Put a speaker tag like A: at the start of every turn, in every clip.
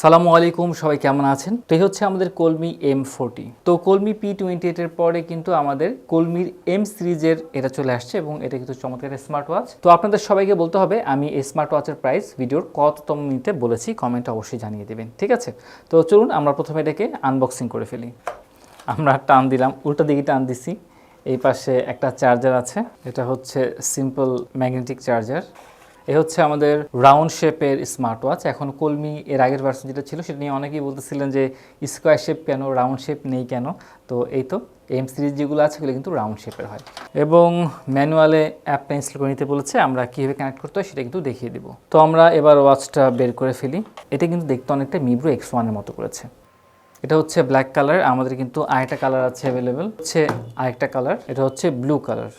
A: সালামু আলাইকুম, সবাই কেমন আছেন? তো এই হচ্ছে আমাদের কলমি M40। তো কলমি P28 এর পরে কিন্তু আমাদের কলমির M সিরিজের এটা চলে আসছে এবং এটা কিন্তু চমৎকার একটা স্মার্ট ওয়াচ। তো আপনাদের সবাইকে বলতে হবে আমি এই স্মার্ট ওয়াচের প্রাইস ভিডিওর কততম মিনিটে বলেছি, কমেন্টে অবশ্যই জানিয়ে দেবেন, ঠিক আছে? তো চলুন আমরা প্রথমে এটাকে আনবক্সিং করে ফেলি। আমরা টান দিলাম, উল্টো দিকে টান দিছি। এই পাশে একটা চার্জার আছে, এটা হচ্ছে সিম্পল ম্যাগনেটিক চার্জার। এ হচ্ছে আমাদের রাউন্ড শেপের স্মার্ট ওয়াচ। এখন কলমি এর আগের ভার্সন যেটা ছিল সেটা নিয়ে অনেকেই বলতেছিলেন যে স্কোয়ার শেপ কেন, রাউন্ড শেপ নেই কেন। তো এই তো এম সিরিজ যেগুলো আছে সেগুলো কিন্তু রাউন্ড শেপের হয় এবং ম্যানুয়ালে অ্যাপটা ইনস্টল করে নিতে বলেছে। আমরা কীভাবে কানেক্ট করতে হয় সেটা কিন্তু দেখিয়ে দেবো। তো আমরা এবার ওয়াচটা বের করে ফেলি। এটা কিন্তু দেখতে অনেকটা মিব্রো X1-এর মতো করেছে। এটা হচ্ছে ব্ল্যাক কালার। আমাদের কিন্তু আরেকটা কালার আছে অ্যাভেলেবেল, হচ্ছে আরেকটা কালার, এটা হচ্ছে ব্লু কালার।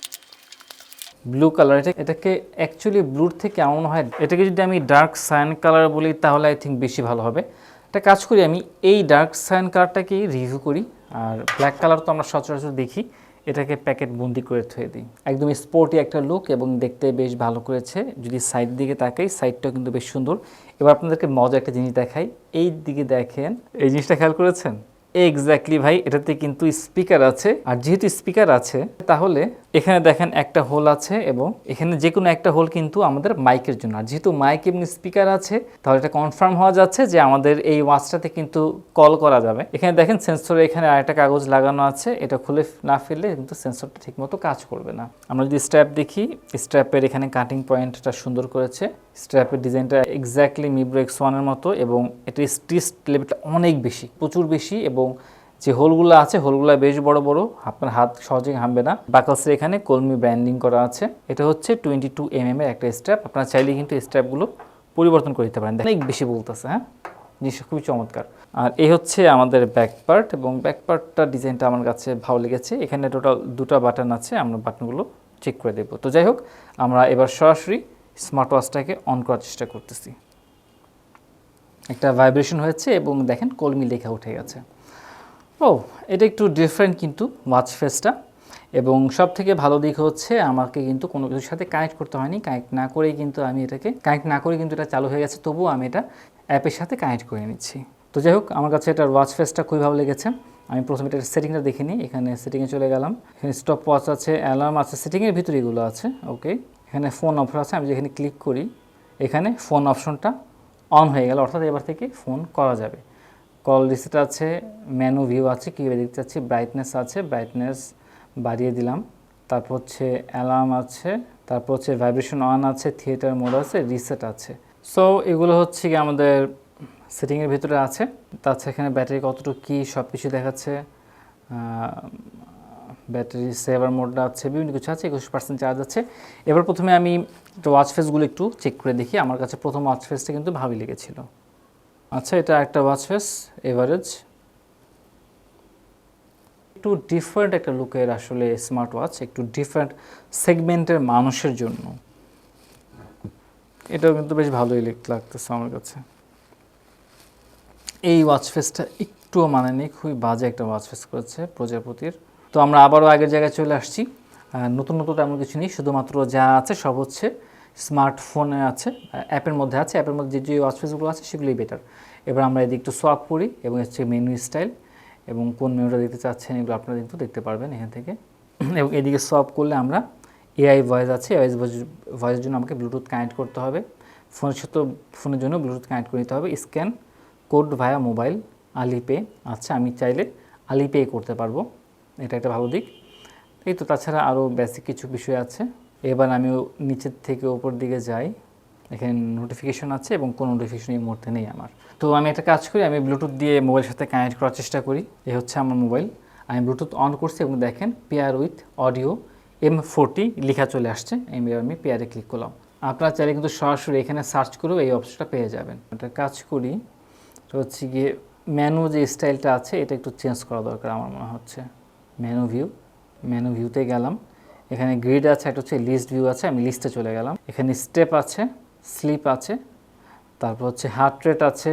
A: ব্লু কালার এটাকে অ্যাকচুয়ালি ব্লুর থেকে এমন হয়, এটাকে যদি আমি ডার্ক সায়ান কালার বলি তাহলে আই থিঙ্ক বেশি ভালো হবে। একটা কাজ করি, আমি এই ডার্ক সায়ান কালারটাকেই রিভিউ করি, আর ব্ল্যাক কালার তো আমরা সচরাচর দেখি। এটাকে প্যাকেট বন্দি করে থুয়ে দিই। একদম স্পোর্টি একটা লুক এবং দেখতে বেশ ভালো করেছে। যদি সাইড দিকে তাকাই, সাইডটাও কিন্তু বেশ সুন্দর। এবার আপনাদেরকে মজা একটা জিনিস দেখাই। এই দিকে দেখেন, এই জিনিসটা খেয়াল করেছেন? এক্স্যাক্টলি ভাই, এটাতে কিন্তু স্পিকার আছে। আর যেহেতু স্পিকার আছে তাহলে এখানে দেখেন একটা হোল আছে এবং এখানে যে কোনো একটা হোল কিন্তু আমাদের মাইকের জন্য। আর যেহেতু মাইক এবং স্পিকার আছে তাহলে এটা কনফার্ম হওয়া যাচ্ছে যে আমাদের এই ওয়াচটাতে কিন্তু কল করা যাবে। এখানে দেখেন সেন্সরে এখানে আরেকটা কাগজ লাগানো আছে, এটা খুলে না ফেললে কিন্তু সেন্সরটা ঠিকমতো কাজ করবে না। আমরা যদি স্ট্র্যাপ দেখি, স্ট্র্যাপের এখানে কাটিং পয়েন্টটা সুন্দর করেছে। স্ট্র্যাপের ডিজাইনটা এক্স্যাক্টলি মিব্রো X1-এর মতো এবং এটার স্টিচ লেভেলটা অনেক বেশি, প্রচুর বেশি। এবং যে হোলগুলো আছে হোলগুলো বেশ বড় বড়, আপনার হাত সহজে ঘামবে না। বাকলসের এখানে কলমি ব্র্যান্ডিং করা আছে। এটা হচ্ছে 22 mm এর একটা স্ট্র্যাপ। আপনারা চাইলে কিন্তু স্ট্র্যাপগুলো পরিবর্তন করে দিতে পারেন। অনেক বেশি বলতেছে, হ্যাঁ, জিনিসটা খুবই চমৎকার। আর এই হচ্ছে আমাদের ব্যাক পার্ট এবং ব্যাক পার্টটার ডিজাইনটা আমার কাছে ভালো লেগেছে। এখানে টোটাল দুটো বাটন আছে, আমরা বাটনগুলো চেক করে দেবো। তো যাই হোক, আমরা এবার সরাসরি স্মার্ট ওয়াচটাকে অন করার চেষ্টা করতেছি। একটা ভাইব্রেশন হয়েছে এবং দেখেন কলমি লেখা উঠে গেছে। ও, এটা একটু ডিফারেন্ট কিন্তু ওয়াচ ফেসটা। এবং সব থেকে ভালো দিক হচ্ছে আমাকে কিন্তু কোনো কিছুর সাথে কানেক্ট করতে হয়নি। কানেক্ট না করেই কিন্তু এটা চালু হয়ে গেছে। তবুও আমি এটা অ্যাপের সাথে কানেক্ট করে নিচ্ছি। তো যাই হোক, আমার কাছে এটার ওয়াচ ফেসটা খুবই ভালো লেগেছে। আমি প্রথমে এটার সেটিংটা দেখে নিই। এখানে সেটিংয়ে চলে গেলাম। এখানে স্টপ ওয়াচ আছে, অ্যালার্ম আছে, সেটিংয়ের ভিতরে এগুলো আছে। ওকে, এখানে ফোন অপশন আছে। আমি যেখানে ক্লিক করি এখানে ফোন অপশনটা অন হয়ে গেল, অর্থাৎ এবার থেকে ফোন করা যাবে। কল রিসেট আছে, মেনু ভিউ আছে, কীভাবে দেখতে চাচ্ছি, ব্রাইটনেস আছে, ব্রাইটনেস বাড়িয়ে দিলাম। তারপর হচ্ছে অ্যালার্ম আছে, তারপর হচ্ছে ভাইব্রেশন অন আছে, থিয়েটার মোড আছে, রিসেট আছে। সো এগুলো হচ্ছে কি আমাদের সেটিংয়ের ভিতরে আছে। তাছাড়া এখানে ব্যাটারি কতটুকু কী সব কিছু দেখাচ্ছে। ব্যাটারি সেভার মোডটা আছে, বিভিন্ন কিছু আছে। 21% চার্জ আছে। এবার প্রথমে আমি ওয়াচ ফেসগুলো একটু চেক করে দেখি। আমার কাছে প্রথম ওয়াচ ফেসটা কিন্তু ভালোই লেগেছিল। আচ্ছা, এটা একটা ওয়াচ ফেস এভারেজ, একটু ডিফারেন্ট একটা লুকের আসলে স্মার্ট ওয়াচ, একটু ডিফারেন্ট সেগমেন্টের মানুষের জন্য। এটাও কিন্তু বেশ ভালোই লাগতেছে আমার কাছে। এই ওয়াচ ফেসটা একটুও মানে নেই, খুবই বাজে একটা ওয়াচ ফেস করেছে প্রজাপতির। তো আমরা আবারও আগের জায়গায় চলে আসছি। নতুন তেমন কিছু নেই, শুধুমাত্র যা আছে সব হচ্ছে স্মার্টফোনে আছে, অ্যাপের মধ্যে আছে। অ্যাপের মধ্যে যে ওয়াচ ফেসগুলো আছে সেগুলোই বেটার। এবার আমরা এদিকে একটু সোয়াপ করি এবং হচ্ছে মেনু স্টাইল এবং কোন মেনুটা দেখতে চাচ্ছেন এগুলো আপনারা কিন্তু দেখতে পারবেন এখান থেকে। এবং এদিকে সোয়াপ করলে আমরা এআই ভয়েস আছে, এআই ভয়েসের জন্য আমাকে ব্লুটুথ কানেক্ট করতে হবে। ফোনের জন্য ব্লুটুথ কানেক্ট করে নিতে হবে। স্ক্যান কোড ভায়া মোবাইল, আলিপে। আচ্ছা, আমি চাইলে আলিপে করতে পারবো, এটা একটা ভালো দিক। এই তো, তাছাড়া আরও বেসিক কিছু বিষয় আছে। এবার আমি নিচের থেকে ওপর দিকে যাই, এখানে নোটিফিকেশন আছে এবং কোনো নোটিফিকেশন এই মুহূর্তে নেই আমার। তো আমি একটা কাজ করি, আমি ব্লুটুথ দিয়ে মোবাইলের সাথে কানেক্ট করার চেষ্টা করি। এই হচ্ছে আমার মোবাইল, আমি ব্লুটুথ অন করছি এবং দেখেন পেয়ার উইথ অডিও M40 লেখা চলে আসছে। আমি পেয়ারে ক্লিক করলাম। আপনারা চাইলে কিন্তু সরাসরি এখানে সার্চ করেও এই অপশনটা পেয়ে যাবেন। একটা কাজ করি, তো হচ্ছে গিয়ে মেনু যে স্টাইলটা আছে এটা একটু চেঞ্জ করা দরকার আমার মনে হচ্ছে। মেনু ভিউতে গেলাম, এখানে গ্রিড আছে, একটা হচ্ছে লিস্ট ভিউ আছে, আমি লিস্টে চলে গেলাম। এখানে স্টেপ আছে, স্লিপ আছে, তারপর হচ্ছে হার্ট রেট আছে,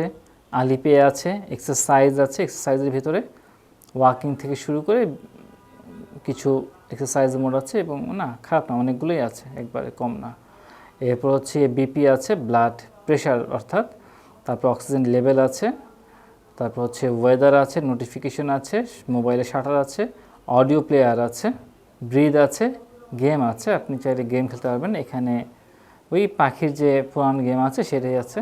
A: আলিপে আছে, এক্সারসাইজ আছে। এক্সারসাইজের ভিতরে ওয়াকিং থেকে শুরু করে কিছু এক্সারসাইজ মোড আছে এবং না খারাপ না, অনেকগুলোই আছে, একবারে কম না। এরপর হচ্ছে বিপি আছে, ব্লাড প্রেশার অর্থাৎ। তারপর অক্সিজেন লেভেল আছে, তারপর হচ্ছে ওয়েদার আছে, নোটিফিকেশন আছে, মোবাইলে শাটার আছে, অডিও প্লেয়ার আছে, ব্রিথ আছে, গেম আছে, আপনি চাইলে গেম খেলতে পারবেন। এখানে ওই পাখির যে পুরানো গেম আছে সেটাই আছে।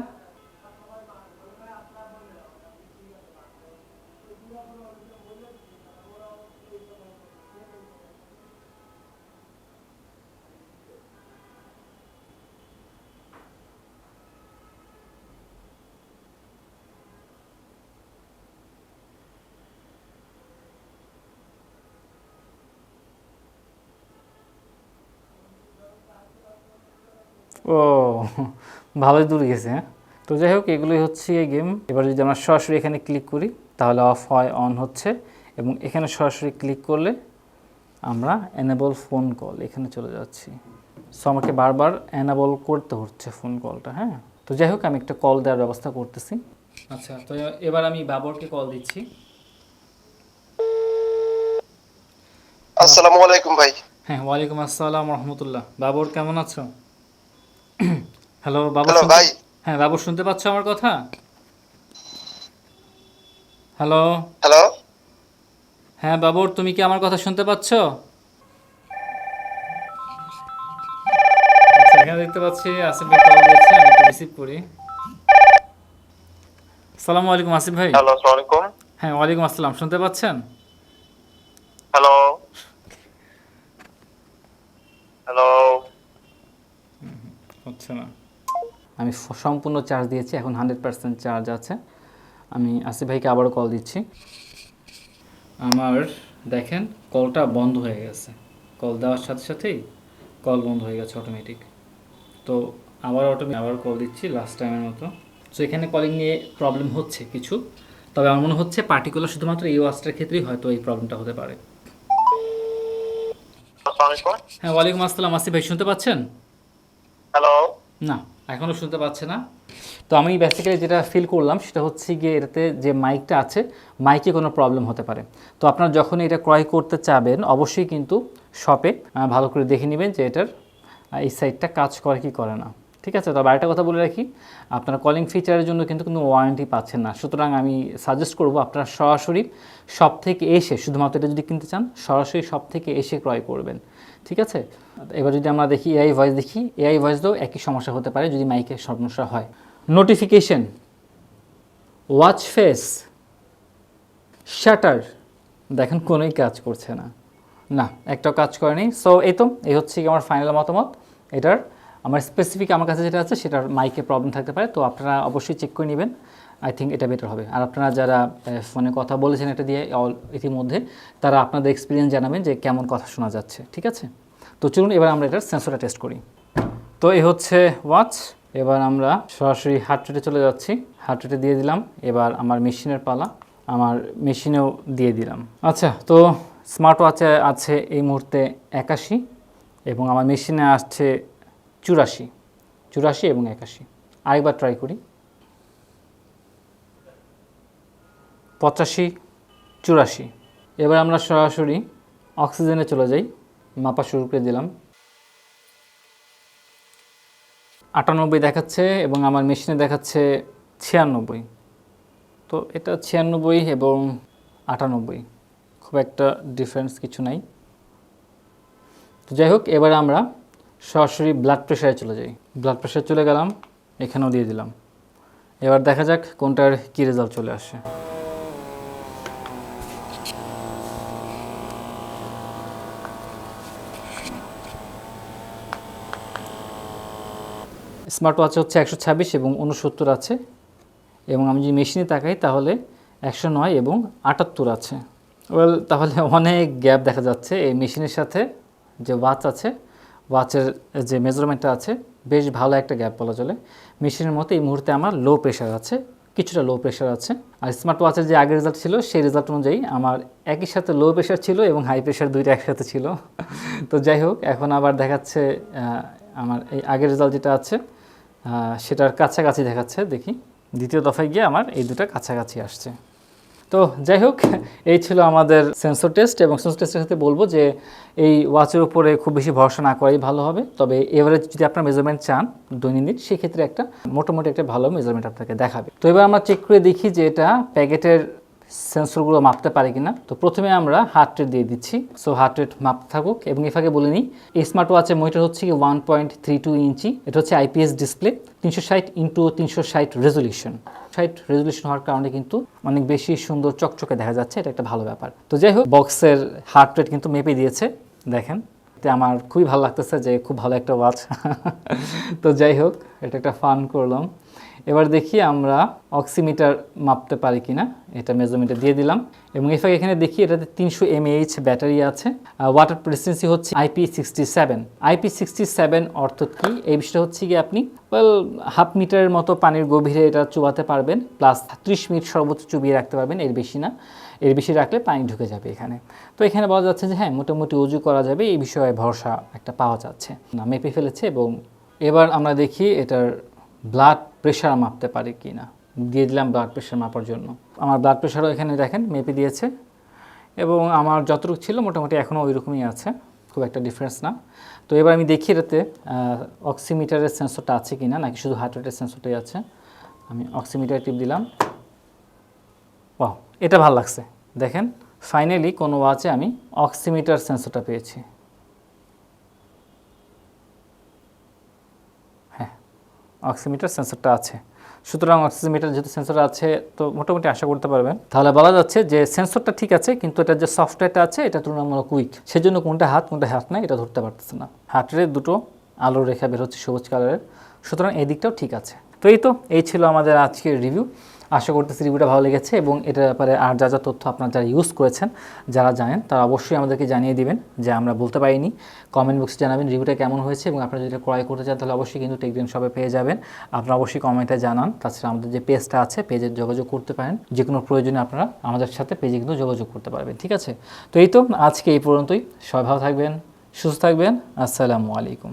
A: ও ভালোই দূর গেছে, হ্যাঁ। তো যাই হোক, এগুলোই হচ্ছে এই গেম। এবার যদি আমরা সরাসরি এখানে ক্লিক করি তাহলে অফ হয়, অন হচ্ছে, এবং এখানে সরাসরি ক্লিক করলে আমরা এনেবল ফোন কল এখানে চলে যাচ্ছি। সো আমাকে বারবার এনেবল করতে হচ্ছে ফোন কলটা, হ্যাঁ। তো যাই হোক, আমি একটা কল দেওয়ার ব্যবস্থা করতেছি। আচ্ছা, তো এবার আমি বাবরকে কল দিচ্ছি।
B: আসসালামু আলাইকুম ভাই।
A: হ্যাঁ, ওয়ালাইকুম আসসালাম রহমতুল্লাহ। বাবর কেমন আছো? হ্যালো বাবর,
B: হ্যালো
A: শুনতে?
B: ভাই।
A: হ্যাঁ বাবর, শুনতে পাচ্ছ আমার কথা? হ্যালো।
B: হ্যালো।
A: হ্যাঁ বাবর, তুমি কি আমার কথা শুনতে পাচ্ছ? আচ্ছা, এখানে দেখতে পাচ্ছি আসিফ ভাই কল দিয়েছে, আমি একটু রিসিভ করি। আসসালামু আলাইকুম আসিফ ভাই।
B: হ্যালো, আসসালামু আলাইকুম।
A: হ্যাঁ, ওয়ালাইকুম আসসালাম, শুনতে পাচ্ছেন?
B: হ্যালো। হ্যালো।
A: হচ্ছে না। আমি সম্পূর্ণ চার্জ দিয়েছি, এখন 100% চার্জ আছে। আমি আসিফ ভাইকে আবারও কল দিচ্ছি। আমার দেখেন কলটা বন্ধ হয়ে গেছে, কল দেওয়ার সাথে সাথেই কল বন্ধ হয়ে গেছে অটোমেটিক। তো আবার কল দিচ্ছি লাস্ট টাইমের মতো। সো এখানে কলিং নিয়ে প্রবলেম হচ্ছে কিছু, তবে আমার মনে হচ্ছে পার্টিকুলার শুধুমাত্র এই ওয়াচটার ক্ষেত্রেই হয়তো এই প্রবলেমটা হতে পারে।
B: আসসালামু আলাইকুম।
A: হ্যাঁ, ওয়ালাইকুম আসসালাম আসিফ ভাই, শুনতে পাচ্ছেন?
B: হ্যালো।
A: না, এখনও শুনতে পাচ্ছে না। তো আমি বেসিক্যালি যেটা ফিল করলাম সেটা হচ্ছে গিয়ে এটাতে যে মাইকটা আছে, মাইকে কোনো প্রবলেম হতে পারে। তো আপনারা যখন এটা ক্রয় করতে চাবেন অবশ্যই কিন্তু শপে ভালো করে দেখে নেবেন যে এটার এই সাইডটা কাজ করে কি করে না, ঠিক আছে? তবে আরেকটা কথা বলে রাখি, আপনারা কলিং ফিচারের জন্য কিন্তু কোনো ওয়ারেন্টি পাচ্ছেন না। সুতরাং আমি সাজেস্ট করব আপনারা সরাসরি শপ থেকে এসে, শুধুমাত্র এটা যদি কিনতে চান সরাসরি শপ থেকে এসে ক্রয় করবেন, ঠিক আছে? এবার যদি আমরা দেখি এআই ভয়েস, দেখি এআই ভয়েস দিয়েও একই সমস্যা হতে পারে যদি মাইকের সমস্যা হয়। নোটিফিকেশন, ওয়াচ ফেস, শাটার, দেখেন কোনোই কাজ করছে না, না একটাও কাজ করেনি। সো এই হচ্ছে কি আমার ফাইনাল মতামত এটার। আমার স্পেসিফিক আমার কাছে যেটা আছে সেটার মাইকে প্রবলেম থাকতে পারে, তো আপনারা অবশ্যই চেক করে নেবেন। আই থিঙ্ক এটা বেটার হবে। আর আপনারা যারা ফোনে কথা বলেছেন এটা দিয়ে ইতিমধ্যে, তারা আপনাদের এক্সপিরিয়েন্স জানাবেন যে কেমন কথা শোনা যাচ্ছে, ঠিক আছে? তো চলুন এবার আমরা এটার সেন্সরটা টেস্ট করি। তো এই হচ্ছে ওয়াচ। এবার আমরা সরাসরি হার্ট রেটে চলে যাচ্ছি, হার্ট রেটে দিয়ে দিলাম। এবার আমার মেশিনের পালা, আমার মেশিনেও দিয়ে দিলাম। আচ্ছা, তো স্মার্ট ওয়াচে আছে এই মুহূর্তে 81 এবং আমার মেশিনে আসছে 84 এবং 81। আরেকবার ট্রাই করি, 85, 84। এবার আমরা সরাসরি অক্সিজেনে চলে যাই, মাপা শুরু করে দিলাম। 98 দেখাচ্ছে এবং আমার মেশিনে দেখাচ্ছে 96। তো এটা 96 এবং 98, খুব একটা ডিফারেন্স কিছু নাই। তো যাই হোক, এবারে আমরা সরাসরি ব্লাড প্রেশারে চলে যাই। ব্লাড প্রেশার চলে গেলাম, এখানেও দিয়ে দিলাম। এবার দেখা যাক কোনটার কী রেজাল্ট চলে আসে। স্মার্ট ওয়াচে হচ্ছে 126 এবং 69 আছে, এবং আমি যদি মেশিনে তাকাই তাহলে 109 এবং 78 আছে। ওয়েল, তাহলে অনেক গ্যাপ দেখা যাচ্ছে এই মেশিনের সাথে যে ওয়াচ আছে, ওয়াচের যে মেজারমেন্টটা আছে, বেশ ভালো একটা গ্যাপ বলা চলে। মেশিনের মতো এই মুহূর্তে আমার লো প্রেশার আছে, কিছুটা লো প্রেশার আছে। আর স্মার্ট ওয়াচের যে আগের রেজাল্ট ছিল সেই রেজাল্ট অনুযায়ী আমার একই সাথে লো প্রেশার ছিল এবং হাই প্রেশার, দুইটা একসাথে ছিল। তো যাই হোক, এখন আবার দেখাচ্ছে আমার এই আগের রেজাল্ট যেটা আছে সেটার কাছাকাছি দেখাচ্ছে। দেখি দ্বিতীয় দফায় গিয়ে আমার এই দুটা কাছাকাছি আসছে। তো যাই হোক, এই ছিল আমাদের সেন্সর টেস্ট, এবং সেন্সর টেস্টের সাথে বলবো যে এই ওয়াচের উপরে খুব বেশি ভরসা না করাই ভালো হবে। তবে এভারেজ যদি আপনার মেজারমেন্ট চান দৈনন্দিন, সেক্ষেত্রে একটা মোটামুটি একটা ভালো মেজারমেন্ট আপনাকে দেখাবে। তো এবার আমরা চেক করে দেখি যে এটা প্যাকেটের সেন্সরগুলো মাপতে পারে কিনা। তো প্রথমে আমরা হার্ট রেট দিয়ে দিচ্ছি। সো হার্ট রেট মাপতে থাকুক, এবং এফাকে বলে নিই এই স্মার্ট ওয়াচের মনিটর হচ্ছে কি 1.32 ইঞ্চি। এটা হচ্ছে IPS display, 360x360 resolution. 60 resolution হওয়ার কারণে কিন্তু অনেক বেশি সুন্দর চকচকে দেখা যাচ্ছে, এটা একটা ভালো ব্যাপার। তো যাই হোক, বক্সের হার্ট রেট কিন্তু মেপে দিয়েছে, দেখেন। এটা আমার খুবই ভালো লাগতেছে যে খুব ভালো একটা ওয়াচ। তো যাই হোক, এটা একটা ফান করলাম। এবার দেখি আমরা অক্সিমিটার মাপতে পারি কিনা, এটা মেজারমেন্টে দিয়ে দিলাম। এবং এখানে দেখি এটাতে 300 mAh ব্যাটারি আছে। ওয়াটার রেজিস্ট্যান্সি হচ্ছে IP67। IP67 অর্থ কি? এই বিষয়টা হচ্ছে কি, আপনি হাফ মিটারের মতো পানির গভীরে এটা চুবাতে পারবেন, প্লাস 30 মিনিট সর্বোচ্চ চুবিয়ে রাখতে পারবেন, এর বেশি না। এর বেশি রাখলে পানি ঢুকে যাবে এখানে। তো এখানে বলা যাচ্ছে যে হ্যাঁ, মোটামুটি উজু করা যাবে, এই বিষয়ে ভরসা একটা পাওয়া যাচ্ছে না, মেপে ফেলেছে। এবং এবার আমরা দেখি এটার ব্লাড প্রেশার মাপতে পারি কি না, দিয়ে দিলাম ব্লাড প্রেশার মাপার জন্য। আমার ব্লাড প্রেশারও এখানে দেখেন মেপে দিয়েছে, এবং আমার যতটুকু ছিল মোটামুটি এখনও ওই রকমই আছে, খুব একটা ডিফারেন্স না। তো এবার আমি দেখি এটাতে অক্সিমিটারের সেন্সরটা আছে কি না, নাকি শুধু হার্ট রেটের সেন্সরটাই আছে। আমি অক্সিমিটার টিপ দিলাম। ও, এটা ভালো লাগছে, দেখেন ফাইনালি কোনো ওয়াচে আমি অক্সিমিটার সেন্সরটা পেয়েছি। অক্সিমিটার সেন্সরটা আছে, সুতরাং অক্সিমিটার যেহেতু সেন্সর আছে, তো মোটামুটি আশা করতে পারবেন। তাহলে বলা যাচ্ছে যে সেন্সরটা ঠিক আছে, কিন্তু এটা যে সফটওয়্যারটা আছে এটা তুলনামূলক উইক, সেজন্য কোনটা হাত নাই এটা ধরতে পারতেছে না। হার্টের দুটো আলোর রেখা বের হচ্ছে সবুজ কালারের, সুতরাং এই দিকটাও ঠিক আছে। তো এই ছিল আমাদের আজকের রিভিউ। আশা করতেছি রিভিউটা ভালো লেগেছে, এবং এটার ব্যাপারে আর যা যা তথ্য আপনারা যারা ইউজ করেছেন, যারা জানেন, তারা অবশ্যই আমাদেরকে জানিয়ে দিবেন, যে আমরা বলতে পারিনি। কমেন্ট বক্সে জানাবেন রিভিউটা কেমন হয়েছে, এবং আপনারা যদি ক্রয় করতে চান তাহলে অবশ্যই কিন্তু TechDen শপে পেয়ে যাবেন। আপনারা অবশ্যই কমেন্টে জানান। তাছাড়া আমাদের যে পেজটা আছে, পেজে যোগাযোগ করতে পারেন, যে কোনো প্রয়োজনে আপনারা আমাদের সাথে পেজে কিন্তু যোগাযোগ করতে পারবেন, ঠিক আছে। তো আজকে এই পর্যন্তই। সবাই ভালো থাকবেন, সুস্থ থাকবেন। আসসালামু আলাইকুম।